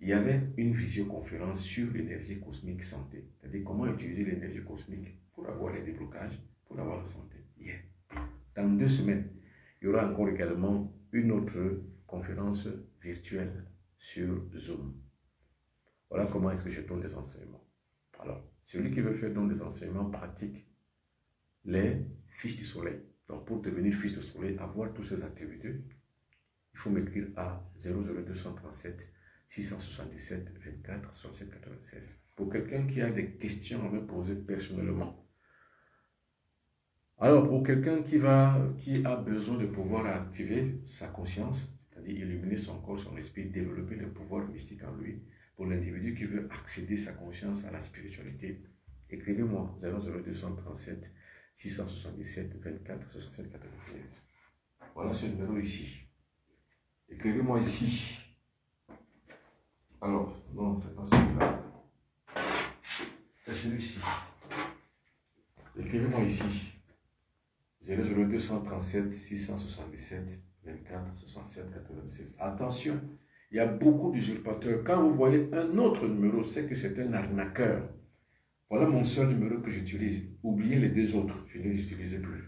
S1: il y avait une visioconférence sur l'énergie cosmique santé. C'est-à-dire, comment utiliser l'énergie cosmique pour avoir les déblocages, pour avoir la santé. Hier. Dans 2 semaines, il y aura encore également une autre conférence virtuelle sur Zoom. Voilà comment est-ce que je donne des enseignements. Alors, celui qui veut faire donc des enseignements pratiques, les fiches du soleil. Donc, pour devenir fiche du soleil, avoir toutes ces activités, il faut m'écrire à 00237 677 24 67 96. Pour quelqu'un qui a des questions à me poser personnellement. Alors, pour quelqu'un qui a besoin de pouvoir activer sa conscience, c'est-à-dire illuminer son corps, son esprit, développer le pouvoir mystique en lui, pour l'individu qui veut accéder sa conscience à la spiritualité, écrivez-moi 00237 677 24 67 96. Voilà ce numéro ici. Écrivez-moi ici. Alors, non, c'est pas celui-là. C'est celui-ci. Écrivez-moi ici. 00237 677 24 67 96. Attention, il y a beaucoup d'usurpateurs. Quand vous voyez un autre numéro, c'est que c'est un arnaqueur. Voilà mon seul numéro que j'utilise. Oubliez les 2 autres, je ne les utilise plus.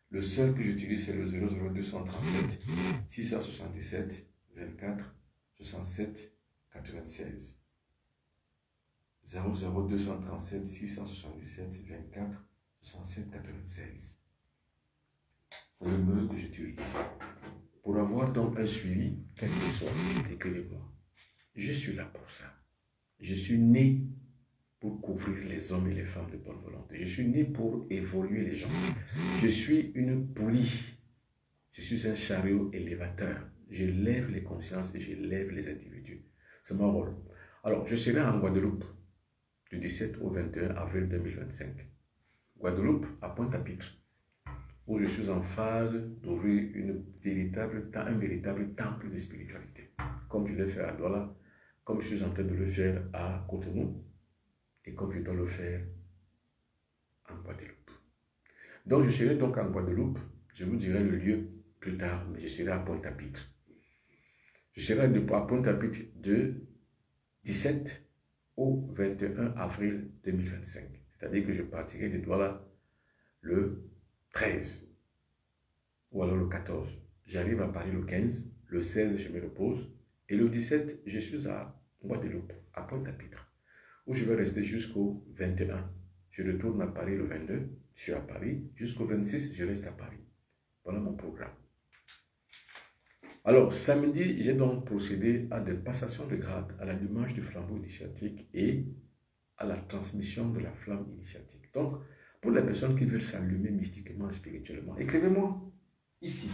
S1: Le seul que j'utilise, c'est le 00237 677 24 67 96. 00237 677 24 67 96. C'est le numéro que j'utilise. Pour avoir donc un suivi, quel qu'il soit, écrivez-moi. Je suis là pour ça. Je suis né pour couvrir les hommes et les femmes de bonne volonté. Je suis né pour évoluer les gens. Je suis une poulie. Je suis un chariot élévateur. Je lève les consciences et je lève les individus. C'est mon rôle. Alors, je serai en Guadeloupe du 17 au 21 avril 2025. Guadeloupe à Pointe-à-Pitre, où je suis en phase d'ouvrir un véritable temple de spiritualité. Comme je l'ai fait à Douala, comme je suis en train de le faire à Cotonou, et comme je dois le faire en Guadeloupe. Donc je serai donc en Guadeloupe, je vous dirai le lieu plus tard, mais je serai à Pointe-à-Pitre. Je serai à Pointe-à-Pitre de 17 au 21 avril 2025. C'est-à-dire que je partirai de Douala le 13 ou alors le 14. J'arrive à Paris le 15, le 16 je me repose et le 17 je suis à Guadeloupe, à Pointe-à-Pitre, où je vais rester jusqu'au 21. Je retourne à Paris le 22, je suis à Paris, jusqu'au 26 je reste à Paris. Voilà mon programme. Alors samedi, j'ai donc procédé à des passations de grade, à l'allumage du flambeau initiatique et à la transmission de la flamme initiatique. Donc, pour les personnes qui veulent s'allumer mystiquement, spirituellement, écrivez-moi ici.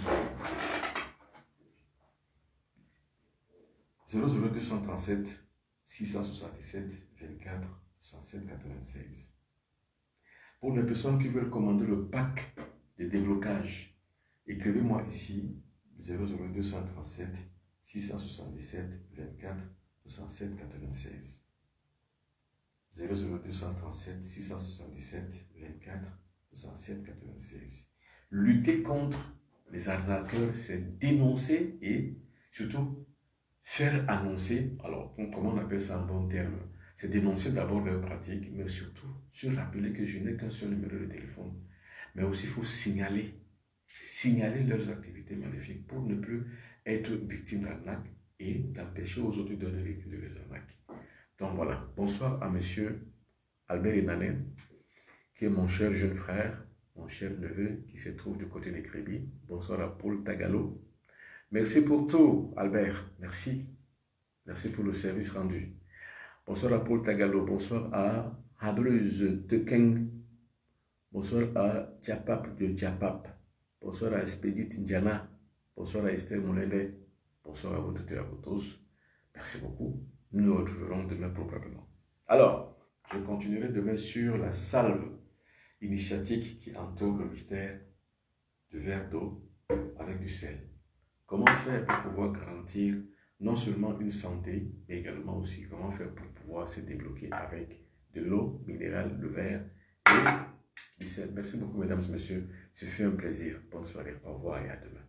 S1: 00237 677 24 67 96. Pour les personnes qui veulent commander le pack de déblocage, écrivez-moi ici 00237 677 24 67 96. 00237 677 24 67 96. Lutter contre les arnaqueurs, c'est dénoncer et surtout faire annoncer, alors comment on appelle ça en bon terme, c'est dénoncer d'abord leurs pratiques, mais surtout se rappeler que je n'ai qu'un seul numéro de téléphone. Mais aussi, il faut signaler leurs activités maléfiques pour ne plus être victime d'arnaque et d'empêcher aux autres de donner victimes de les arnaques. Donc voilà, bonsoir à monsieur Albert Inané, qui est mon cher jeune frère, mon cher neveu, qui se trouve du côté des Crébis. Bonsoir à Paul Tagalo. Merci pour tout, Albert. Merci. Merci pour le service rendu. Bonsoir à Paul Tagalo. Bonsoir à Habreuse Tekeng. Bonsoir à Diapap de Diapap. Bonsoir à Expédite Indiana. Bonsoir à Esther Moulele. Bonsoir à vous toutes et à vous tous. Merci beaucoup. Nous nous retrouverons demain probablement. Alors, je continuerai demain sur la salve initiatique qui entoure le mystère du verre d'eau avec du sel. Comment faire pour pouvoir garantir non seulement une santé, mais également aussi comment faire pour pouvoir se débloquer avec de l'eau minérale, le verre et du sel. Merci beaucoup, mesdames et messieurs. Ce fut un plaisir. Bonne soirée. Au revoir et à demain.